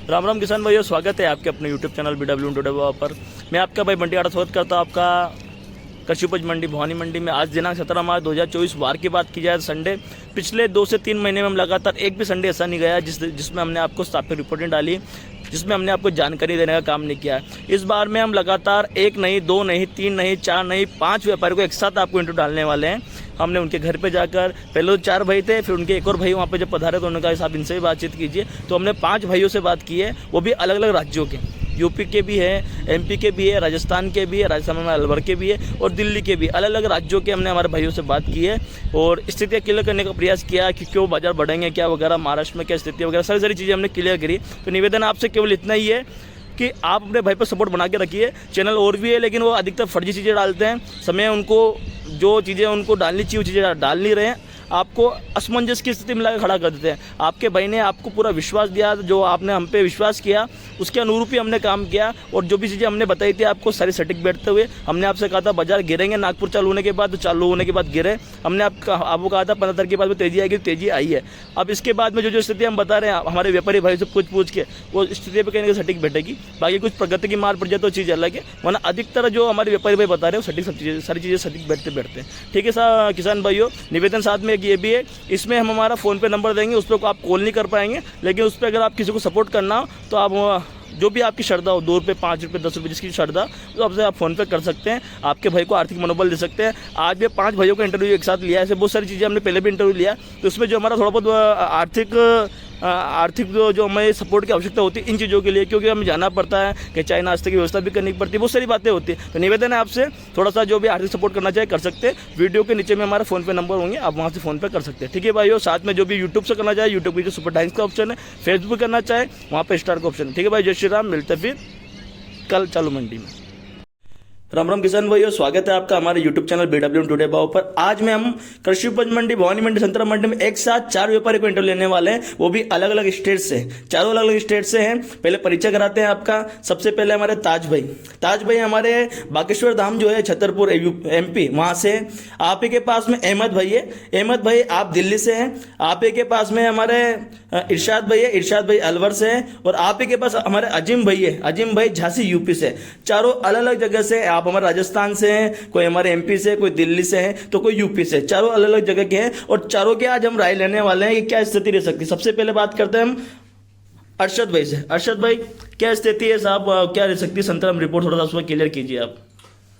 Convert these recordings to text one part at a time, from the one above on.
राम राम किसान भाइयों, स्वागत है आपके अपने यूट्यूब चैनल BW पर। मैं आपका भाई बंटी आड़ा स्वागत करता हूँ आपका कृषि उपज मंडी भवानी मंडी में। आज दिनांक 17 मार्च 2024 वार की बात की जाए संडे, पिछले 2 से 3 महीने में हम लगातार एक भी संडे ऐसा नहीं गया जिसमें हमने आपको साप्ताहिक रिपोर्टिंग डाली, जिसमें हमने आपको जानकारी देने का काम नहीं किया है। इस बार में हम लगातार 1 नहीं, 2 नहीं, 3 नहीं, 4 नहीं, 5 व्यापारी को एक साथ आपको इंटरव्यू डालने वाले हैं। हमने उनके घर पे जाकर, पहले तो 4 भाई थे, फिर उनके एक और भाई वहाँ पे जब पधारे तो उन्होंने कहा आप इनसे भी बातचीत कीजिए। तो हमने 5 भाइयों से बात की है, वो भी अलग अलग राज्यों के, यूपी के भी है, एमपी के भी है, राजस्थान के भी है, राजस्थान में अलवर के भी है और दिल्ली के भी, अलग अलग राज्यों के हमने हमारे भाइयों से बात की है और स्थितियाँ क्लियर करने का प्रयास किया कि क्यों बाजार बढ़ेंगे, क्या वगैरह, महाराष्ट्र में क्या स्थिति वगैरह, सारी चीज़ें हमने क्लियर करी। तो निवेदन आपसे केवल इतना ही है कि आप अपने भाई पर सपोर्ट बना के रखिए। चैनल और भी है लेकिन वो अधिकतर फर्जी चीज़ें डालते हैं, समय उनको जो चीज़ें उनको डालनी चाहिए वो चीज़ें डाल नहीं रहे हैं, आपको असमंजस की स्थिति में लाकर खड़ा कर देते हैं। आपके भाई ने आपको पूरा विश्वास दिया, जो आपने हम पे विश्वास किया उसके अनुरूप ही हमने काम किया और जो भी चीज़ें हमने बताई थी आपको सारी सटीक बैठते हुए। हमने आपसे कहा था बाजार गिरेंगे नागपुर चालू होने के बाद, तो चालू होने के बाद गिरे। हमने आपको कहा था 15 तारीख के बाद में तेजी आएगी, तेजी आई है। अब इसके बाद में जो स्थिति हम बता रहे हैं हमारे व्यापारी भाई से पूछ के, वो स्थिति पर कहीं ना कहीं सटीक बैठेगी। बाकी कुछ प्रगति की मार पड़ जाए तो चीज़ अलग है, वरना अधिकतर जो हमारे व्यापारी भाई बता रहे हैं सटीक सारी चीज़ें सटीक बैठते हैं। ठीक है किसान भाइयों, निवेदन साथ में एक ये भी है, इसमें हम हमारा फ़ोन पे नंबर देंगे, उस पर आप कॉल नहीं कर पाएंगे, लेकिन उस पर अगर आप किसी को सपोर्ट करना हो तो आप जो भी आपकी श्रद्धा हो, 2 रुपये, 5 रुपये, 10 रुपये जिसकी श्रद्धा, तो आपसे आप फ़ोन पे कर सकते हैं, आपके भाई को आर्थिक मनोबल दे सकते हैं। आज भी 5 भाइयों का इंटरव्यू एक साथ लिया है, ऐसे बहुत सारी चीज़ें हमने पहले भी इंटरव्यू लिया, तो उसमें जो हमारा थोड़ा बहुत आर्थिक जो हमें सपोर्ट की आवश्यकता होती है इन चीज़ों के लिए, क्योंकि हमें जाना पड़ता है कि चाय नाश्ते की व्यवस्था भी करनी पड़ती है, बहुत सारी बातें होती है। तो निवेदन है आपसे, थोड़ा सा जो भी आर्थिक सपोर्ट करना चाहे कर सकते हैं। वीडियो के नीचे में हमारा फ़ोन पे नंबर होंगे, आप वहाँ से फ़ोन पे कर सकते हैं। ठीक है भाइयों, साथ में जो भी यूट्यूब से करना चाहे, यूट्यूब पे सुपर टाइम्स का ऑप्शन है, फेसबुक करना चाहे वहाँ पर स्टार का ऑप्शन है। ठीक है भाई, जय श्री राम, मिलते फिर कल चालू मंडी में। राम राम किसान भाइयों, स्वागत है आपका हमारे YouTube चैनल BW टुडे भाव पर। आज में हम कृषि उपज मंडी भवानी मंडी संतरा मंडी में एक साथ 4 व्यापारी को इंटरव्यू लेने वाले हैं, वो भी अलग अलग स्टेट से, चारों अलग अलग स्टेट से हैं। पहले परिचय कराते हैं आपका। सबसे पहले हमारे ताज भाई हमारे बागेश्वर धाम जो है छतरपुर MP वहां से। आप ही के पास में अहमद भाई है, अहमद भाई आप दिल्ली से हैं। आप ही के पास में हमारे इरशाद भाई है, इरशाद भाई अलवर से है। और आप ही के पास हमारे अजीम भाई है, अजीम भाई झांसी UP से। चारों अलग अलग जगह से, आप हमारे राजस्थान से हैं, कोई हमारे MP से, कोई दिल्ली से है, तो कोई UP से, चारों अलग अलग जगह के हैं और चारों के आज हम राय लेने वाले हैं कि क्या स्थिति रह सकती है। सबसे पहले बात करते हैं हम अरशद भाई से। अरशद भाई, क्या स्थिति है साहब, क्या रह सकती है संतरा रिपोर्ट, थोड़ा सा उसमें क्लियर कीजिए आप।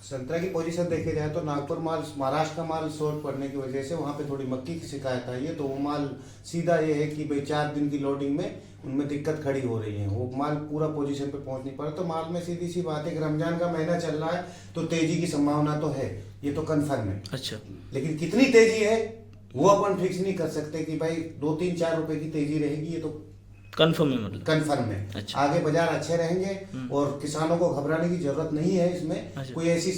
संतरा की पोजीशन देखे जाए तो नागपुर माल, महाराष्ट्र का माल शॉर्ट पड़ने की वजह से वहाँ पे थोड़ी मक्की की शिकायत आई है, तो वो माल सीधा ये है कि भाई 4 दिन की लोडिंग में उनमें दिक्कत खड़ी हो रही है, वो माल पूरा पोजीशन पे पहुंच नहीं पा रहा। तो माल में सीधी सी बात है कि रमजान का महीना चल रहा है तो तेजी की संभावना तो है, ये तो कन्फर्म है। अच्छा, लेकिन कितनी तेजी है वो अपन फिक्स नहीं कर सकते कि भाई 2, 3, 4 रुपए की तेजी रहेगी, ये तो कंफर्म है, मतलब कंफर्म है। अच्छा। आगे बाजार अच्छे रहेंगे और किसानों को घबराने की जरूरत नहीं है इसमें। अच्छा। कोई ऐसी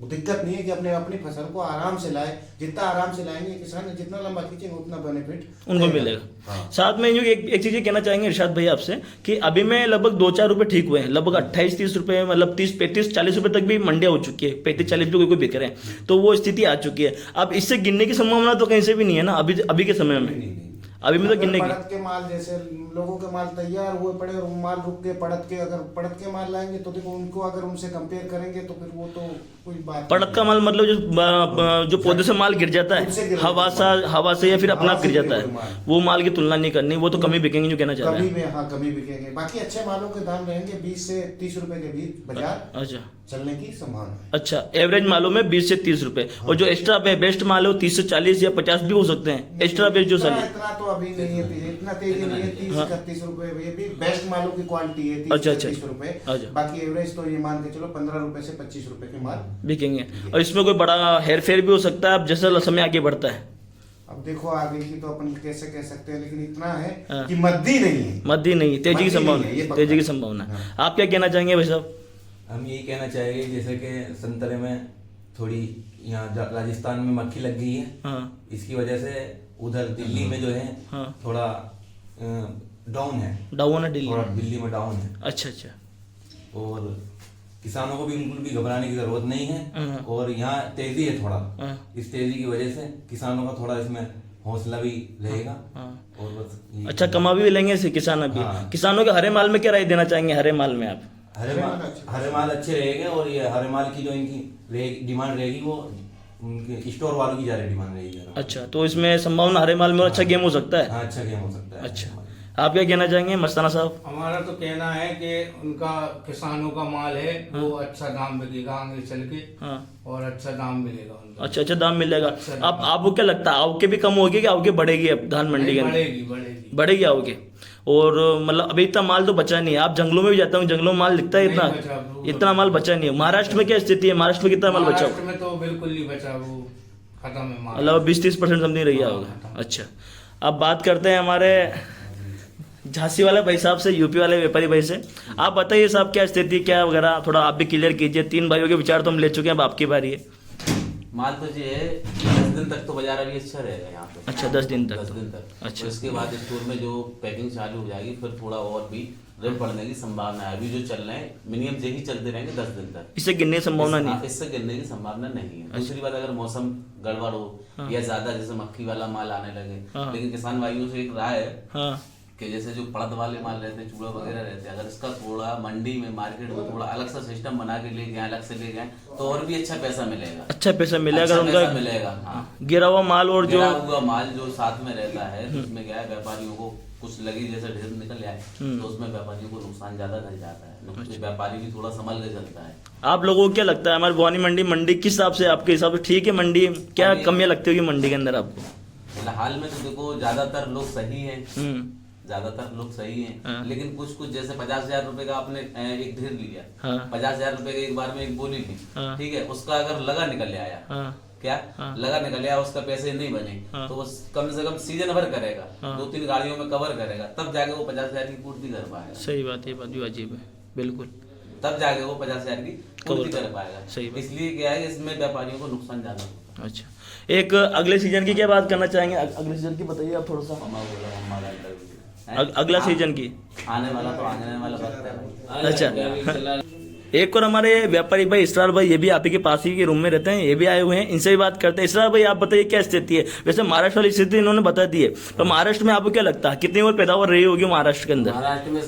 दिक्कत नहीं है कि अपनी फसल को आराम से लाए, जितना आराम से लाएंगे किसान, जितना लंबा खींचेंगे उतना बेनिफिट उनको मिलेगा। हाँ। साथ में एक चीज कहना चाहेंगे इरशाद भाई आपसे कि अभी में लगभग 2-4 रुपए ठीक हुए हैं, लगभग 28-30 रुपए, मतलब 30-35-40 रुपए तक भी मंडियां हो चुकी है, 35-40 रुपए कोई बिक रहे हैं, तो वो स्थिति आ चुकी है। अब इससे गिरने की संभावना तो कहीं से भी नहीं है ना अभी के समय में, अभी में तो गिनने की पड़त के माल, जैसे लोगों के माल तैयार हुए पड़े और माल रुक के अगर पड़त के माल लाएंगे तो देखो उनको अगर उनसे कंपेयर करेंगे तो फिर वो तो कोई बात। पड़त का माल मतलब जो पौधे से माल गिर जाता है, हवा से या फिर अपना गिर जाता है, वो माल की तुलना नहीं करनी, वो तो कमी बिकेंगे जो कहना चाह रहे हैं। हाँ, कमी बिकेंगे। बाकी अच्छे मालों के दाम रहेंगे 20 से 30 रुपए के बीच बाजार अच्छा चलने की संभावना है। अच्छा, एवरेज मालों में 20 से 30 रुपए। हाँ। और जो एक्स्ट्रा बेस्ट माल है 30 से 40 या 50 भी हो सकते हैं, एक्स्ट्रा बेस्ट जो साल इतना तो अभी नहीं है, इतना तेजी नहीं है। 30-31 रुपए ये भी बेस्ट मालों की क्वालिटी है, 30-30 रुपए। बाकी एवरेज तो ये मान के चलो 15 रुपए से 25 रुपए के माल बिकेंगे। और इसमें कोई बड़ा हेर फेर भी हो सकता है अब जैसा समय आगे बढ़ता है। अब देखो आगे की तो अपन कैसे कह सकते हैं, लेकिन इतना है कि मद्दी नहीं है, मद्दी नहीं, तेजी की संभावना, तेजी की संभावना। आप क्या कहना चाहेंगे भाई साहब? हम यही कहना चाहेंगे जैसे कि संतरे में थोड़ी यहाँ राजस्थान में मक्खी लग गई है। हाँ। इसकी वजह से उधर दिल्ली में जो है थोड़ा डाउन है दिल्ली में डाउन है। अच्छा, और किसानों को भी बिल्कुल भी घबराने की जरूरत नहीं है। और यहाँ तेजी है थोड़ा, इस तेजी की वजह से किसानों का थोड़ा इसमें हौसला भी रहेगा। हाँ। और बस यही। अच्छा, कमा भी लेंगे इससे किसान अभी। हाँ। किसानों के हरे माल में क्या राय देना चाहेंगे? हरे माल में आप हरे माल अच्छे रहेंगे, और ये हरे माल की जो इनकी डिमांड रहेगी वो उनके स्टोर वालों की ज़्यादा डिमांड रहेगी। अच्छा, तो इसमें संभावना हरे माल में और अच्छा गेम हो सकता है। हाँ, अच्छा गेम हो सकता है। अच्छा, आप क्या कहना चाहेंगे मस्ताना साहब? हमारा तो कहना है कि उनका किसानों का माल है वो अच्छा दाम बिकेगा आगे चल के। हाँ। और अच्छा दाम मिलेगा उनको। अच्छा दाम मिलेगा। अच्छा दाम। आप आपको क्या लगता है, आवके भी कम होगी कि आवके बढ़ेगी अब धान मंडी के अंदर? बढ़ेगी बढ़ेगी बढ़ेगी आवके। और मतलब अभी इतना माल तो बचा नहीं है। आप जंगलों में भी जाता हूँ, जंगलों में माल दिखता है नहीं बचा, इतना वो इतना माल बचा नहीं है। महाराष्ट्र में क्या स्थिति है? महाराष्ट्र में कितना माल बचा महाराष्ट्र में तो बिल्कुल नहीं बचा, वो खत्म है माल। मतलब 20-30% समथिंग रही हाँ, होगा। अच्छा, अब बात करते हैं हमारे झांसी वाले भाई साहब से, यूपी वाले व्यापारी भाई से। आप बताइए साहब, क्या स्थिति क्या वगैरह, थोड़ा आप भी क्लियर कीजिए। 3 भाइयों के विचार तो हम ले चुके हैं, अब आपकी बारी है। माल तो ये है 10 दिन तक तो बाजार अभी अच्छा रहेगा यहाँ पे। अच्छा, 10 दिन तक 10 दिन तक। अच्छा। उसके बाद स्टोर में जो पैकिंग चालू हो जाएगी, फिर थोड़ा और भी रेट बढ़ने की संभावना है। अभी जो चल रहे हैं मिनिमम यही चलते रहेंगे 10 दिन तक। इससे गिरने की संभावना नहीं है। इससे गिरने की संभावना नहीं है। दूसरी बात, अगर मौसम गड़बड़ हो या ज्यादा जैसे मक्खी वाला माल आने लगे, लेकिन किसान भाइयों से एक राय है हाँ कि जैसे जो पड़द वाले माल रहते हैं, चूड़ा वगैरह रहते हैं, अगर इसका थोड़ा मंडी में मार्केट में थोड़ा अलग सा सिस्टम बना के ले गए, अलग से ले गए, तो और भी अच्छा पैसा मिलेगा। अच्छा पैसा मिलेगा अच्छा उनका पैसा मिलेगा। हाँ, गिरा हुआ माल और जो गिरा हुआ माल जो साथ में रहता है, उसमें क्या है, व्यापारियों को कुछ लगी जैसे ढेर निकल आए तो उसमें व्यापारियों को नुकसान ज्यादा कर जाता है। व्यापारी भी थोड़ा संभल के चलता है। आप लोगों को क्या लगता है हमारी भवानी मंडी किस हिसाब से, आपके हिसाब से ठीक है मंडी? क्या कमियां लगती होगी मंडी के अंदर आपको? फिलहाल में तो देखो ज्यादातर लोग सही हैं, हम्म, ज्यादातर लोग सही हैं। हाँ। लेकिन कुछ जैसे 50,000 रुपए का आपने एक ढेर लिया, हाँ। 50,000 रुपए की एक बार में एक बोली ली, हाँ। ठीक है, उसका अगर लगा निकल आया, हाँ क्या हाँ। लगा निकल आया, उसका पैसे नहीं बने, हाँ। तो वो कम से कम सीजन भर करेगा, हाँ। 2-3 गाड़ियों में कवर करेगा, तब जाके वो 50,000 की पूर्ति कर पाएगा। सही बात है, ये बात भी अजीब है बिल्कुल। तब जाके वो 50,000 की पूर्ति कवर कर पाएगा। सही बात। इसलिए क्या है, इसमें व्यापारियों को नुकसान ज्यादा होगा। अच्छा, एक अगले सीजन की क्या बात करना चाहेंगे? अगले सीजन की बताइए आप थोड़ा सा। मम्मा बोला, मम्मा का इंटरव्यू अगला सीजन की आने वाला तो आने वाला वक्त है भाई। अच्छा, एक और हमारे व्यापारी भाई इसरार भाई, ये भी आप ही के पास ही के रूम में रहते हैं, ये भी आए हुए हैं, इनसे भी बात करते हैं। इसरार भाई, आप बताइए क्या स्थिति है? वैसे महाराष्ट्र वाली स्थिति इन्होंने बता दी है, तो महाराष्ट्र में आपको क्या लगता है कितनी और पैदावार रही होगी महाराष्ट्र के अंदर? महाराष्ट्र में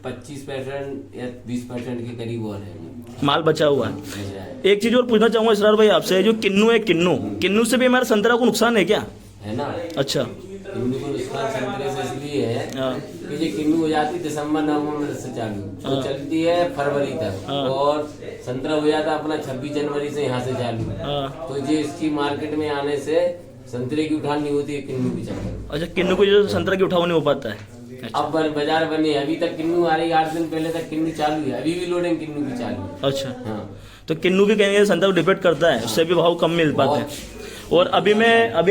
25% या 20% के करीब और है माल बचा हुआ है। एक चीज और पूछना चाहूंगा इसरार भाई आपसे, जो किन्नू है, किन्नू से भी हमारे संतरा को नुकसान है क्या? है ना। अच्छा, किन्नू को नुकसान संतरे से इसलिए है हाँ। कि ये किन्नू हो जाती दिसंबर नवंबर से चालू, तो चलती है फरवरी तक, और संतरा हो जाता अपना 26 जनवरी से यहाँ से चालू। हाँ। तो ये इसकी मार्केट में आने से संतरे की उठान नहीं होती है किन्नू की चक्कर। अच्छा, किन्नू को जो संतरा की उठाव नहीं हो पाता है। अच्छा, अब बाजार बने, अभी तक किन्नू आ रही, 8 दिन पहले तक किन्नू चालू है, अभी भी लोडिंग किन्नू की चालू है। अच्छा, हाँ, तो किन्नू भी कहेंगे संतरा को डिपेंड करता है, उससे भी भाव कम मिल पाते हैं। और अभी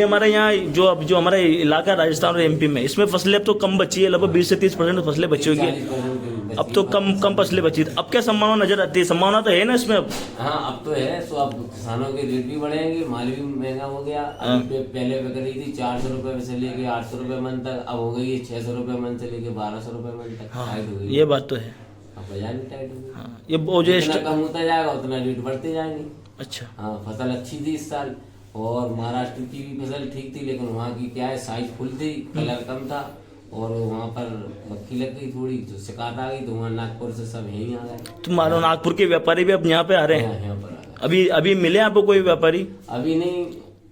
हमारे यहाँ जो हमारा इलाका राजस्थान और एमपी में, इसमें फसलें अब तो कम बची है, लगभग 20 से 30% फसलें बची होगी। 40% अब तो कम फसलें बची। अब क्या संभावना नजर आती है? संभावना तो है ना इसमें अब? हाँ, अब तो है। तो अब किसानों के रेट भी बढ़ेंगे, माल भी महंगा हो गया। अभी पहले बिक रही थी 400 रुपए से लेके 800 रुपए मन तक, अब हो गई है 600 रुपए मन से लेके 1200 रुपए मन तक। टाइट हो गई, ये बात तो है। अब बाजार भी टाइट हो गई। हाँ, ये वो जो जितना कम होता जाएगा उतना रेट बढ़ते जाएंगे। अच्छा, हाँ, फसल अच्छी थी इस साल, और महाराष्ट्र की भी फसल ठीक थी, लेकिन वहाँ की क्या है, साइज फुल थी, कलर कम था, और वहाँ पर मक्खी लग गई थोड़ी, तो शिकायत आ गई, तो वहाँ नागपुर से सब यहीं आ गए। तो मानो नागपुर के व्यापारी भी अब यहाँ पे आ रहे हैं? यहाँ पर आ गए। अभी मिले आपको कोई व्यापारी? अभी नहीं,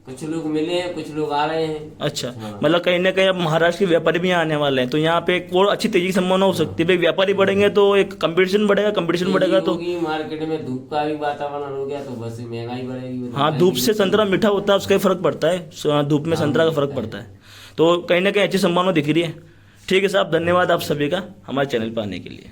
कुछ लोग मिले हैं, कुछ लोग आ रहे हैं। अच्छा, मतलब कहीं ना कहीं अब महाराष्ट्र के व्यापारी भी यहाँ आने वाले हैं, तो यहाँ पे एक और अच्छी तेजी की संभावना हो सकती है। भाई व्यापारी बढ़ेंगे तो एक कंपटीशन बढ़ेगा तो मार्केट में धूप का भी वातावरण हो गया, तो बस महंगाई बढ़ेगी। हाँ, धूप से संतरा मीठा होता है, उसका फर्क पड़ता है, धूप में संतरा का फर्क पड़ता है, तो कहीं ना कहीं अच्छी संभावना दिख रही है। ठीक है साहब, धन्यवाद आप सभी का हमारे चैनल पर आने के लिए।